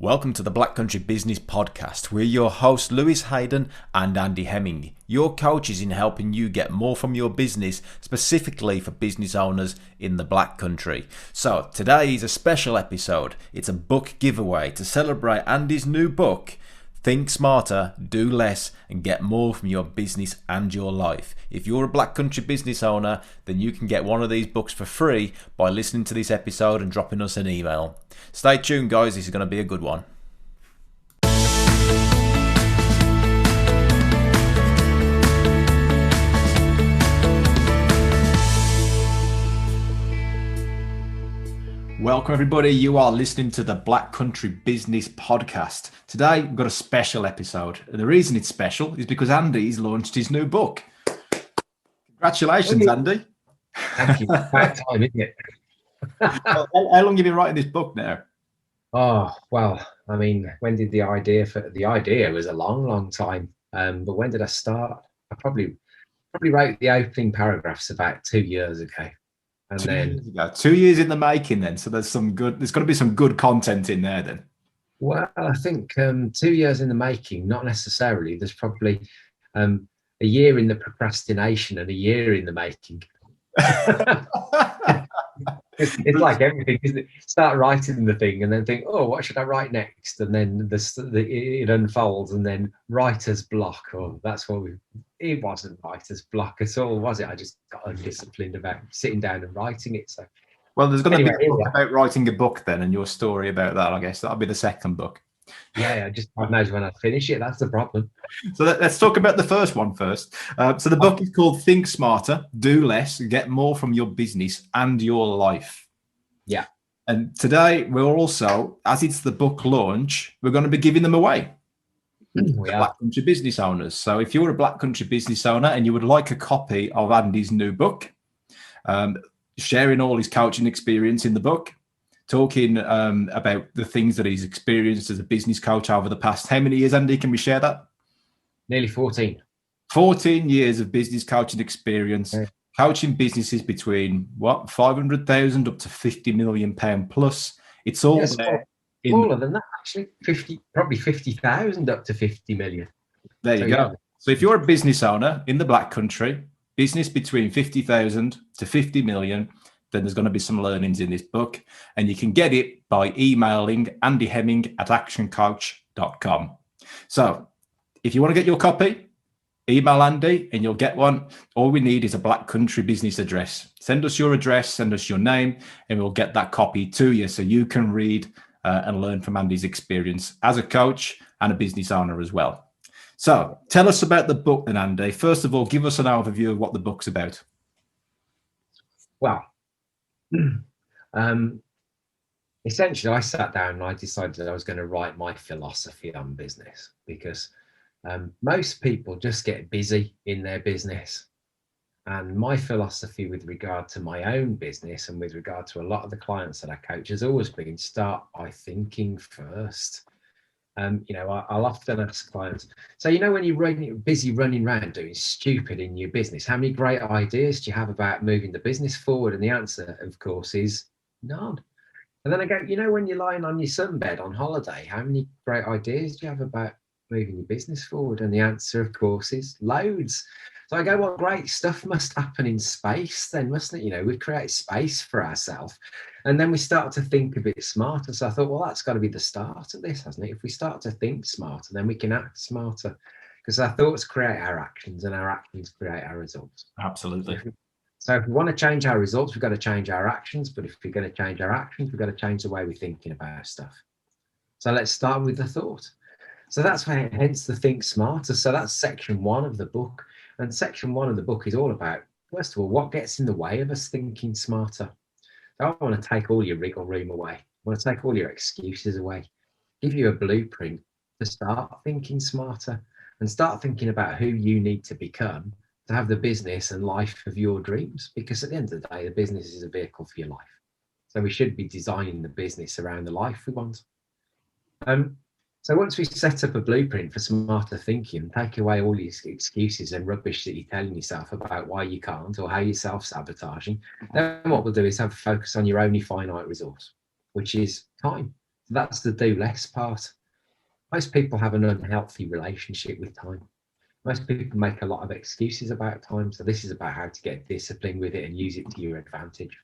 Welcome to the Black Country Business Podcast. We're your hosts, Lewis Hayden and Andy Hemming, your coaches in helping you get more from your business, specifically for business owners in the Black Country. So today is a special episode. It's a book giveaway to celebrate Andy's new book, Think Smarter, Do Less, and Get More from Your Business and Your Life. If you're a Black Country business owner, then you can get one of these books for free by listening to this episode and dropping us an email. Stay tuned, guys. This is going to be a good one. Welcome everybody, you are listening to the Black Country Business Podcast. Today we've got a special episode. The reason it's special is because Andy's launched his new book. Congratulations, Andy. Thank you. About time, isn't it? How long have you been writing this book now? Oh, well, I mean, when did the idea was a long time. But when did I start? I probably wrote the opening paragraphs about 2 years ago. And then 2 years in the making then. So there's got to be some good content in there then. Well, I think 2 years in the making, not necessarily. There's probably a year in the procrastination and a year in the making. It's like everything, isn't it? Start writing the thing and then think, oh, what should I write next? And then it unfolds, and then writer's block. Or that's what it wasn't writer's block at all, was it? I just got undisciplined about sitting down and writing it. So, well, there's going to be a book about writing a book then, and your story about that. I guess that'll be the second book. Yeah, God knows when I finish it. That's the problem. So let's talk about the first one first. So the book is called Think Smarter, Do Less, Get More from Your Business and Your Life. Yeah. And today we're also, as it's the book launch, we're going to be giving them away. Black Country business owners. So if you're a Black Country business owner and you would like a copy of Andy's new book, sharing all his coaching experience in the book, talking about the things that he's experienced as a business coach over the past, how many years, Andy, can we share that? Nearly 14. 14 years of business coaching experience, coaching businesses between 500,000 up to 50 million pound plus. It's all there. Smaller than that, actually. Probably 50,000 up to 50 million. There you go. Yeah. So if you're a business owner in the Black Country, business between 50,000 to 50 million, then there's going to be some learnings in this book, and you can get it by emailing andyhemming@actioncoach.com. So if you want to get your copy, email Andy and you'll get one. All we need is a Black Country business address. Send us your address, send us your name, and we'll get that copy to you so you can read and learn from Andy's experience as a coach and a business owner as well. So tell us about the book then, Andy. First of all, give us an overview of what the book's about. Well, essentially, I sat down and I decided that I was going to write my philosophy on business, because most people just get busy in their business. And my philosophy with regard to my own business and with regard to a lot of the clients that I coach has always been start by thinking first. I'll often ask clients, so, when you're busy running around doing stupid in your business, how many great ideas do you have about moving the business forward? And the answer, of course, is none. And then I go, when you're lying on your sunbed on holiday, how many great ideas do you have about moving your business forward? And the answer, of course, is loads. So I go, well, great stuff must happen in space then, mustn't it? We create space for ourselves. And then we start to think a bit smarter. So I thought, well, that's got to be the start of this, hasn't it? If we start to think smarter, then we can act smarter. Because our thoughts create our actions and our actions create our results. Absolutely. So if we want to change our results, we've got to change our actions. But if we're going to change our actions, we've got to change the way we're thinking about stuff. So let's start with the thought. So that's why, hence the Think Smarter. So that's section 1 of the book. And section 1 of the book is all about, first of all, what gets in the way of us thinking smarter. So I want to take all your wriggle room away. I want to take all your excuses away, give you a blueprint to start thinking smarter and start thinking about who you need to become to have the business and life of your dreams. Because at the end of the day, the business is a vehicle for your life. So we should be designing the business around the life we want. So once we set up a blueprint for smarter thinking, take away all these excuses and rubbish that you're telling yourself about why you can't or how you're self-sabotaging, then what we'll do is have a focus on your only finite resource, which is time. So that's the do less part. Most people have an unhealthy relationship with time. Most people make a lot of excuses about time. So this is about how to get disciplined with it and use it to your advantage.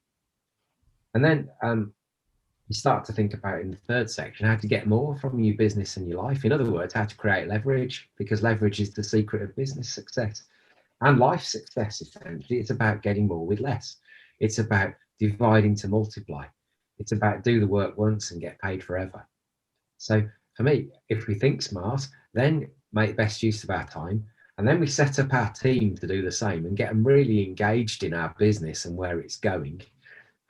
And then you start to think about in the third section how to get more from your business and your life. In other words, how to create leverage, because leverage is the secret of business success and life success. Essentially, it's about getting more with less. It's about dividing to multiply. It's about do the work once and get paid forever. So for me, if we think smart, then make best use of our time, and then we set up our team to do the same and get them really engaged in our business and where it's going.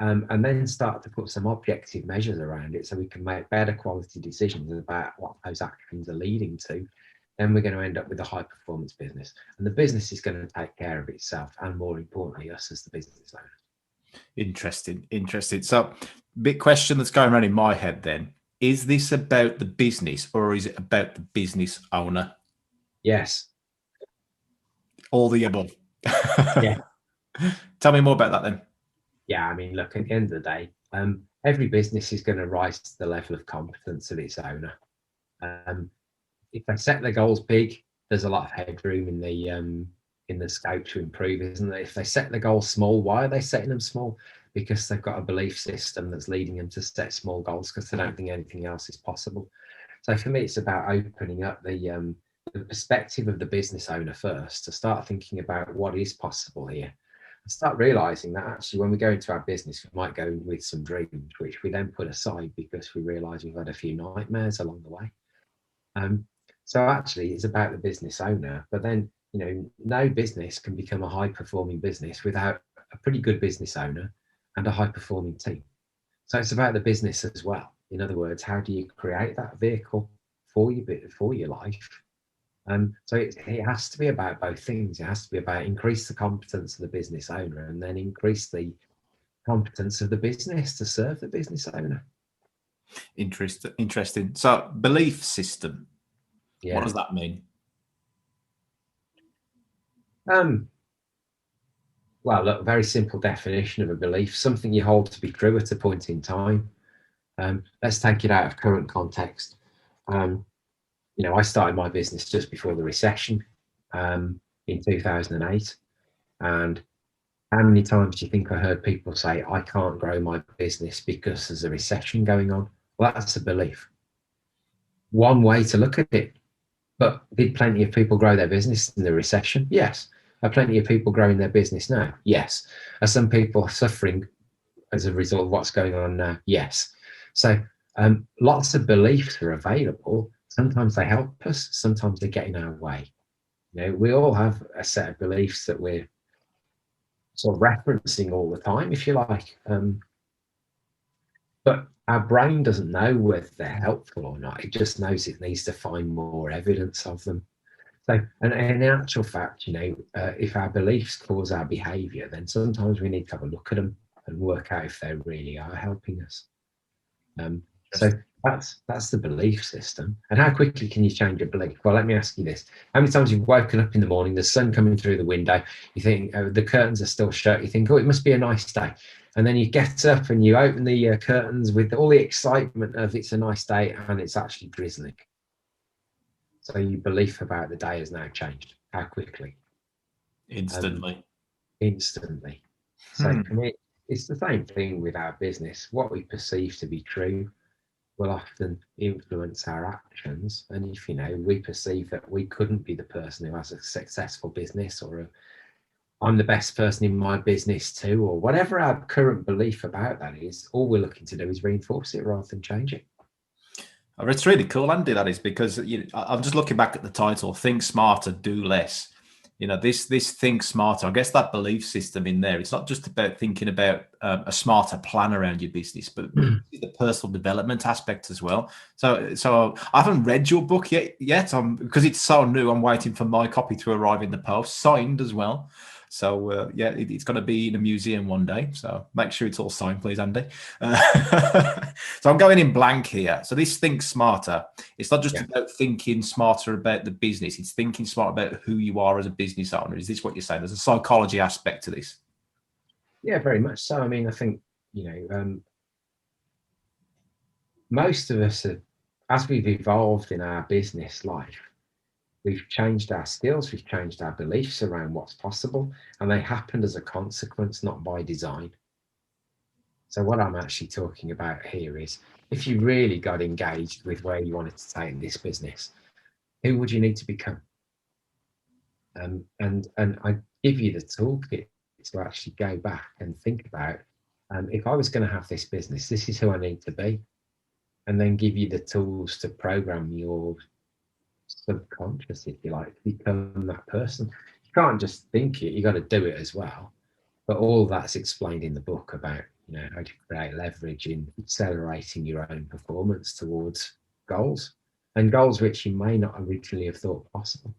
And then start to put some objective measures around it so we can make better quality decisions about what those actions are leading to, then we're going to end up with a high performance business. And the business is going to take care of itself, and more importantly, us as the business owner. Interesting, interesting. So, big question that's going around in my head then. Is this about the business or is it about the business owner? Yes. All the above. Yeah. Tell me more about that then. Yeah, I mean, look, at the end of the day, every business is going to rise to the level of competence of its owner. If they set their goals big, there's a lot of headroom in the scope to improve, isn't there? If they set the goals small, why are they setting them small? Because they've got a belief system that's leading them to set small goals because they don't think anything else is possible. So for me, it's about opening up the perspective of the business owner first to start thinking about what is possible here. And start realizing that actually when we go into our business, we might go with some dreams, which we then put aside because we realize we've had a few nightmares along the way. So actually it's about the business owner, but then, no business can become a high performing business without a pretty good business owner and a high performing team. So it's about the business as well. In other words, how do you create that vehicle for your life? So it has to be about both things. It has to be about increase the competence of the business owner and then increase the competence of the business to serve the business owner. Interesting. So, belief system. Yeah. What does that mean? Well, look, very simple definition of a belief, something you hold to be true at a point in time. Let's take it out of current context. I started my business just before the recession in 2008. And how many times do you think I heard people say, I can't grow my business because there's a recession going on? Well, that's a belief. One way to look at it. But did plenty of people grow their business in the recession? Yes. Are plenty of people growing their business now? Yes. Are some people suffering as a result of what's going on now? Yes. So lots of beliefs are available. Sometimes they help us, sometimes they get in our way. We all have a set of beliefs that we're sort of referencing all the time, if you like. But our brain doesn't know whether they're helpful or not. It just knows it needs to find more evidence of them. So, and in actual fact, if our beliefs cause our behavior, then sometimes we need to have a look at them and work out if they really are helping us. So that's the belief system. And how quickly can you change a belief? Well, let me ask you this. How many times you've woken up in the morning, the sun coming through the window, you think the curtains are still shut, you think, oh, it must be a nice day. And then you get up and you open the curtains with all the excitement of it's a nice day and it's actually drizzling. So your belief about the day has now changed. How quickly? Instantly. Instantly. So for me, it's the same thing with our business. What we perceive to be true will often influence our actions. And if we perceive that we couldn't be the person who has a successful business, or I'm the best person in my business too, or whatever our current belief about that is, all we're looking to do is reinforce it rather than change it. It's really cool, Andy, that is, because I'm just looking back at the title, Think Smarter, Do Less. This Think Smarter, I guess that belief system in there, it's not just about thinking about a smarter plan around your business, but the personal development aspect as well. So I haven't read your book yet. Because it's so new, I'm waiting for my copy to arrive in the post, signed as well. So it's going to be in a museum one day. So make sure it's all signed, please, Andy. So I'm going in blank here. So this Think Smarter, it's not just about thinking smarter about the business. It's thinking smart about who you are as a business owner. Is this what you're saying? There's a psychology aspect to this. Yeah, very much so. I mean, I think, most of us have, as we've evolved in our business life, we've changed our skills, we've changed our beliefs around what's possible, and they happened as a consequence, not by design. So what I'm actually talking about here is, if you really got engaged with where you wanted to take this business, who would you need to become? And I give you the toolkit to actually go back and think about, if I was going to have this business, this is who I need to be, and then give you the tools to program your subconscious, if you like, to become that person. You can't just think it, you got to do it as well. But all that's explained in the book about, how to create leverage in accelerating your own performance towards goals, and goals which you may not originally have thought possible.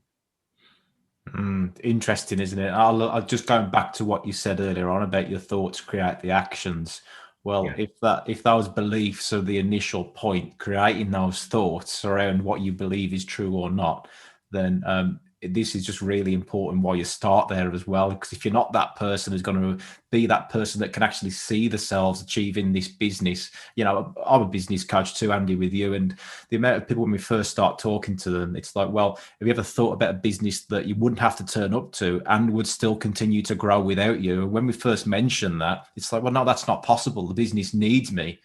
Interesting, isn't it? I'll just going back to what you said earlier on about your thoughts create the actions. Well, Yeah. if those beliefs are the initial point, creating those thoughts around what you believe is true or not, then this is just really important why you start there as well. Because if you're not that person who's going to be that person that can actually see themselves achieving this business, I'm a business coach too, Andy, with you, and the amount of people when we first start talking to them, it's like, well, have you ever thought about a business that you wouldn't have to turn up to and would still continue to grow without you? When we first mentioned that, it's like, well, no, that's not possible. The business needs me.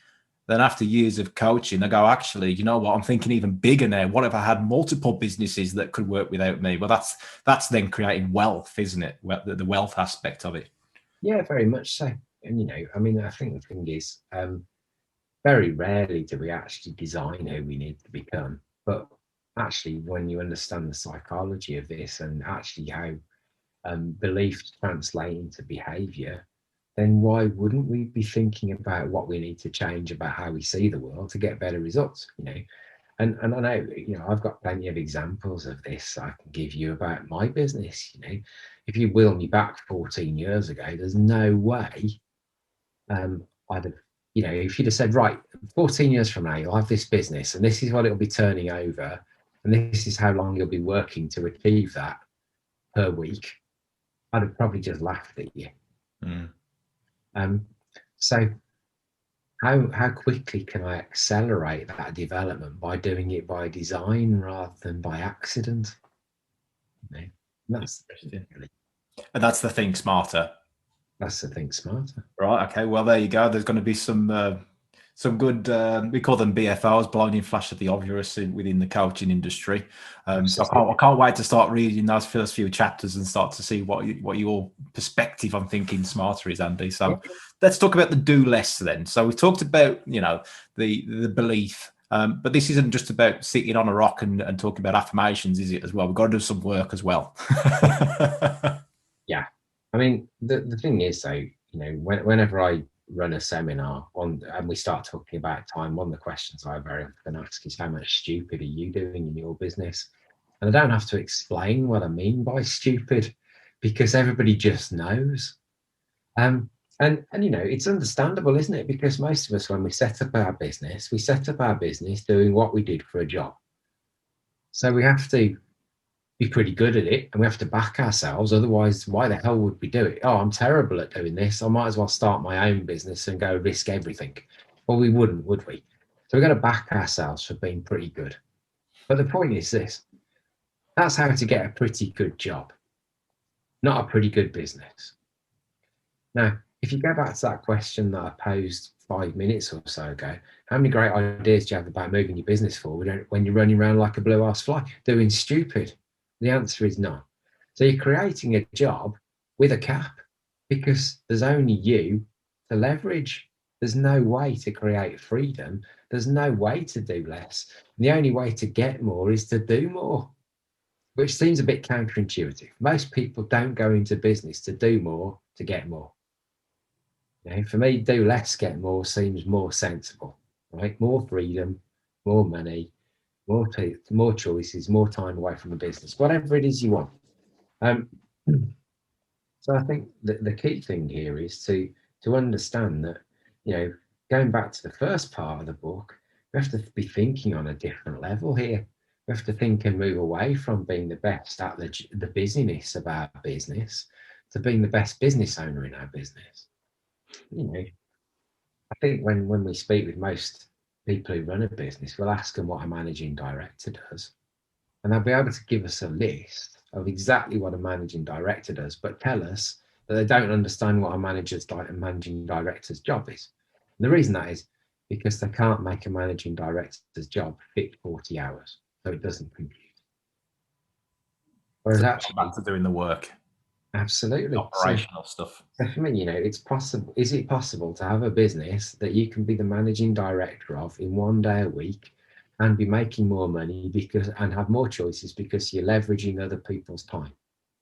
Then after years of coaching, I go, actually, you know what? I'm thinking even bigger now. What if I had multiple businesses that could work without me? Well, that's then creating wealth, isn't it? The wealth aspect of it. Yeah, very much so. And I think the thing is, very rarely do we actually design who we need to become. But actually, when you understand the psychology of this and actually how beliefs translate into behavior, then why wouldn't we be thinking about what we need to change about how we see the world to get better results? And I know, I've got plenty of examples of this I can give you about my business. If you wheel me back 14 years ago, there's no way I'd have, if you'd have said, right, 14 years from now, you'll have this business and this is what it'll be turning over, and this is how long you'll be working to achieve that per week, I'd have probably just laughed at you. So how quickly can I accelerate that development by doing it by design rather than by accident? That's And that's the Think Smarter. That's the Think Smarter. Right. Okay. Well, there you go. There's going to be some good. We call them BFOs, blinding flash of the obvious within the coaching industry. So I can't wait to start reading those first few chapters and start to see what your perspective on thinking smarter is, Andy. So let's talk about the do less then. So we've talked about the belief. But this isn't just about sitting on a rock and talking about affirmations, is it, as well? We've got to do some work as well. Yeah. I mean, the thing is, though, whenever I run a seminar and we start talking about time, one of the questions I very often ask is, how much stupid are you doing in your business? And I don't have to explain what I mean by stupid, because everybody just knows. And it's understandable, isn't it? Because most of us, when we set up our business doing what we did for a job. So we have to be pretty good at it and we have to back ourselves. Otherwise, why the hell would we do it? Oh, I'm terrible at doing this. I might as well start my own business and go risk everything. Well, we wouldn't, would we? So we've got to back ourselves for being pretty good. But the point is this: that's how to get a pretty good job, not a pretty good business. Now, if you go back to that question that I posed 5 minutes or so ago, how many great ideas do you have about moving your business forward when you're running around like a blue-ass fly doing stupid? The answer is none. So you're creating a job with a cap because there's only you to leverage. There's no way to create freedom. There's no way to do less. And the only way to get more is to do more, which seems a bit counterintuitive. Most people don't go into business to do more, to get more. For me, do less, get more seems more sensible, right? More freedom, more money, more choices, more time away from the business, whatever it is you want. So I think the key thing here is to understand that, going back to the first part of the book, we have to be thinking on a different level here. We have to think and move away from being the best at the busyness of our business to being the best business owner in our business. I think when we speak with most people who run a business, we'll ask them what a managing director does, and they'll be able to give us a list of exactly what a managing director does, but tell us that they don't understand what a managing director's job is. And the reason that is because they can't make a managing director's job fit 40 hours, so it doesn't compute. Whereas actually, back to doing the work, absolutely, operational stuff. so for me, it's possible. Is it possible to have a business that you can be the managing director of in 1 day a week and be making more money and have more choices because you're leveraging other people's time?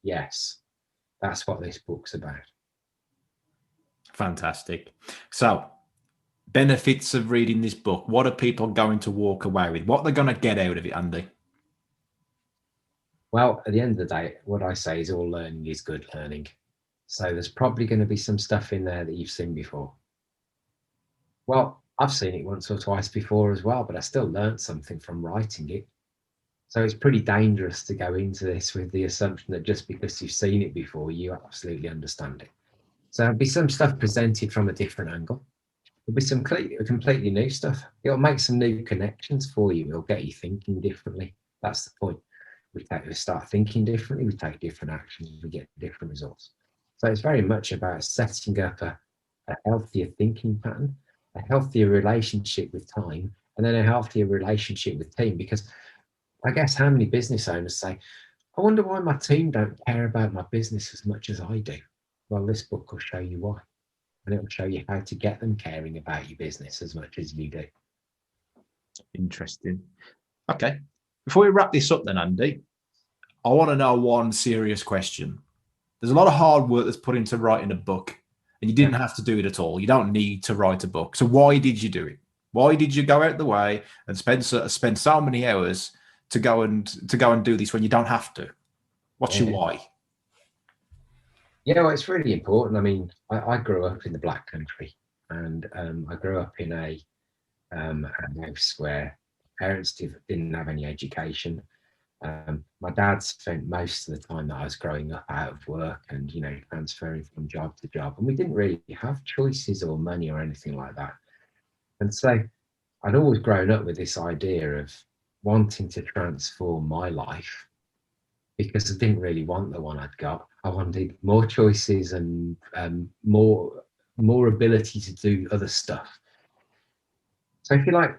Yes, that's what this book's about. Fantastic. So, benefits of reading this book. What are people going to walk away with? What they're going to get out of it, Andy? Well, at the end of the day, what I say is all learning is good learning. So there's probably going to be some stuff in there that you've seen before. Well, I've seen it once or twice before as well, but I still learned something from writing it. So it's pretty dangerous to go into this with the assumption that just because you've seen it before, you absolutely understand it. So there'll be some stuff presented from a different angle. There'll be some completely new stuff. It'll make some new connections for you. It'll get you thinking differently. That's the point. We start thinking differently, we take different actions, we get different results. So it's very much about setting up a healthier thinking pattern, a healthier relationship with time, and then a healthier relationship with team. Because I guess how many business owners say, I wonder why my team don't care about my business as much as I do. Well, this book will show you why. And it will show you how to get them caring about your business as much as you do. Interesting. Okay. Before we wrap this up then, Andy, I want to know one serious question. There's a lot of hard work that's put into writing a book, and you didn't have to do it at all. You don't need to write a book. So why did you do it? Why did you go out the way and spend so many hours to go and do this when you don't have to? What's your why? Yeah, well, it's really important. I mean, I grew up in the Black Country, and I grew up in a house where parents didn't have any education. My dad spent most of the time that I was growing up out of work and, transferring from job to job. And we didn't really have choices or money or anything like that. And so I'd always grown up with this idea of wanting to transform my life because I didn't really want the one I'd got. I wanted more choices and more ability to do other stuff. So if you like,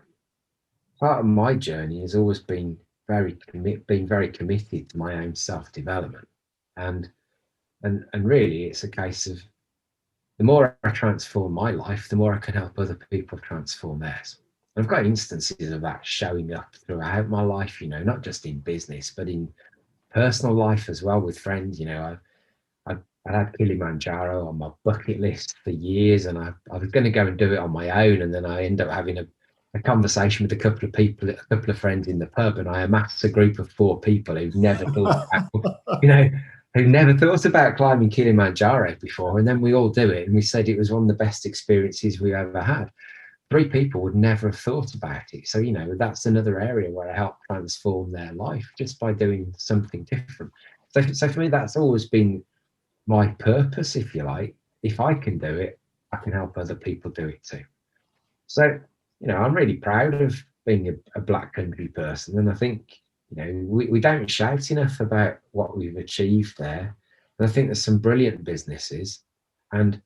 part of my journey has always been very committed to my own self-development, and really it's a case of the more I transform my life, the more I can help other people transform theirs. And I've got instances of that showing up throughout my life, not just in business but in personal life as well, with friends. I had Kilimanjaro on my bucket list for years, and I was going to go and do it on my own, and then I ended up having a conversation with a couple of friends in the pub, and I amassed a group of 4 people who've never thought about, who never thought about climbing Kilimanjaro before, and then we all do it, and we said it was one of the best experiences we ever had. 3 people would never have thought about it. So, that's another area where I help transform their life just by doing something different. So for me, that's always been my purpose, if you like. If I can do it, I can help other people do it too. So, I'm really proud of being a Black Country person. And I think, we don't shout enough about what we've achieved there. And I think there's some brilliant businesses, and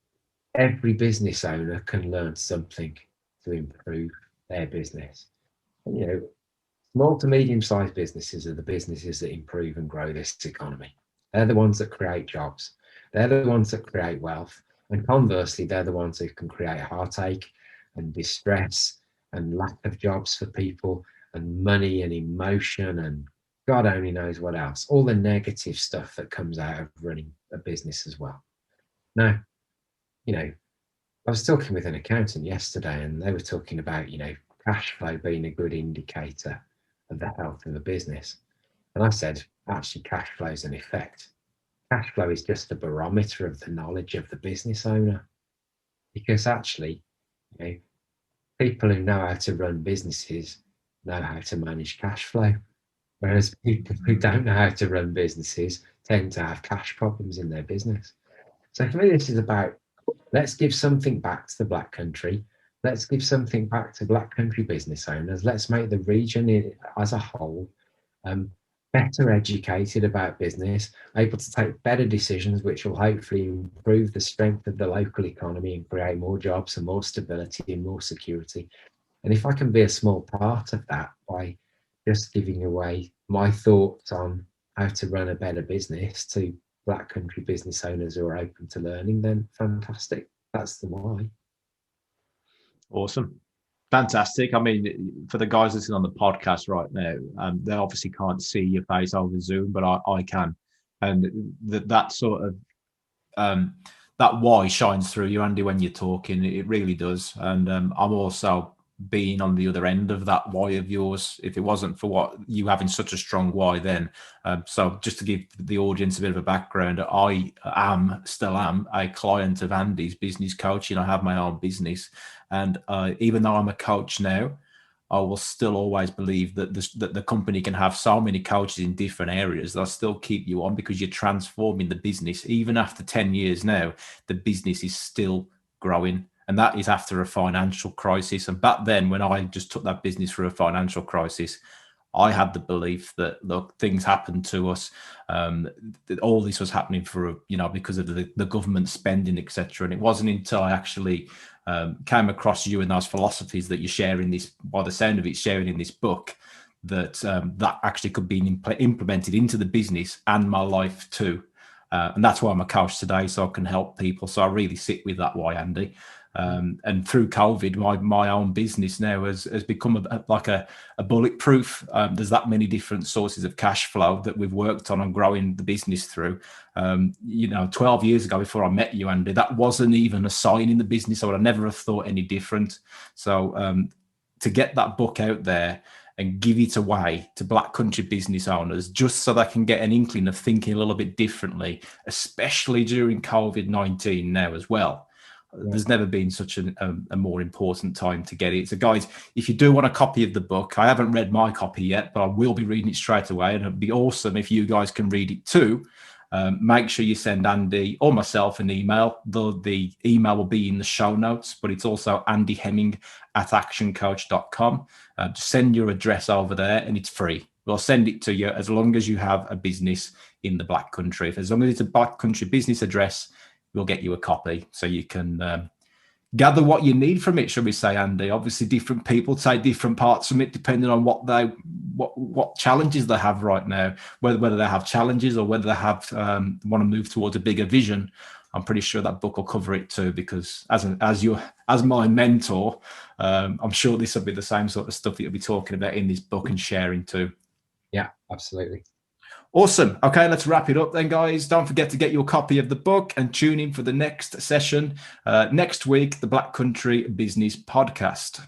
every business owner can learn something to improve their business. And, small to medium-sized businesses are the businesses that improve and grow this economy. They're the ones that create jobs. They're the ones that create wealth. And conversely, they're the ones who can create heartache and distress and lack of jobs for people and money and emotion and God only knows what else. All the negative stuff that comes out of running a business as well. Now, I was talking with an accountant yesterday, and they were talking about, cash flow being a good indicator of the health of a business. And I said, actually, cash flow is an effect. Cash flow is just a barometer of the knowledge of the business owner. Because actually, people who know how to run businesses know how to manage cash flow. Whereas people who don't know how to run businesses tend to have cash problems in their business. So for me, this is about, let's give something back to the Black Country. let's give something back to Black country business owners. Let's make the region as a whole better educated about business, able to take better decisions, which will hopefully improve the strength of the local economy and create more jobs and more stability and more security. And if I can be a small part of that by just giving away my thoughts on how to run a better business to Black country business owners who are open to learning, then fantastic. That's the why. Awesome. Fantastic. I mean, for the guys listening on the podcast right now, they obviously can't see your face over Zoom, but I can. And that sort of that why shines through you, Andy, when you're talking. It really does. And I'm also being on the other end of that why of yours. If it wasn't for what you having such a strong why, then so just to give the audience a bit of a background, I still am a client of Andy's business coaching. I have my own business, and even though I'm a coach now, I will still always believe that the company can have so many coaches in different areas. They'll still keep you on because you're transforming the business. Even after 10 years now, the business is still growing. And that is after a financial crisis. And back then, when I just took that business through a financial crisis, I had the belief that, look, things happened to us. That all this was happening for, because of the government spending, etc. And it wasn't until I actually came across you and those philosophies that you're sharing this, by the sound of it, sharing in this book, that that actually could be implemented into the business and my life too. And that's why I'm a coach today, so I can help people. So I really sit with that why, Andy. And through COVID, my own business now has become like a bulletproof. There's that many different sources of cash flow that we've worked on and growing the business through. 12 years ago, before I met you, Andy, that wasn't even a sign in the business. I would have never have thought any different. So to get that book out there and give it away to Black country business owners, just so they can get an inkling of thinking a little bit differently, especially during COVID-19 now as well. There's never been such a more important time to get it. So guys, if you do want a copy of the book, I haven't read my copy yet, but I will be reading it straight away. And it'd be awesome if you guys can read it too. Make sure you send Andy or myself an email. The email will be in the show notes, but it's also andyhemming@actioncoach.com. Just send your address over there and it's free. We'll send it to you as long as you have a business in the Black country. As long as it's a Black country business address, we'll get you a copy so you can gather what you need from it, shall we say, Andy. Obviously, different people take different parts from it depending on what challenges they have right now, whether they have challenges or whether they have want to move towards a bigger vision. I'm pretty sure that book will cover it too, because as my mentor, I'm sure this will be the same sort of stuff that you'll be talking about in this book and sharing too. Yeah, absolutely. Awesome. Okay, let's wrap it up then, guys. Don't forget to get your copy of the book and tune in for the next session next week, the Black Country Business Podcast.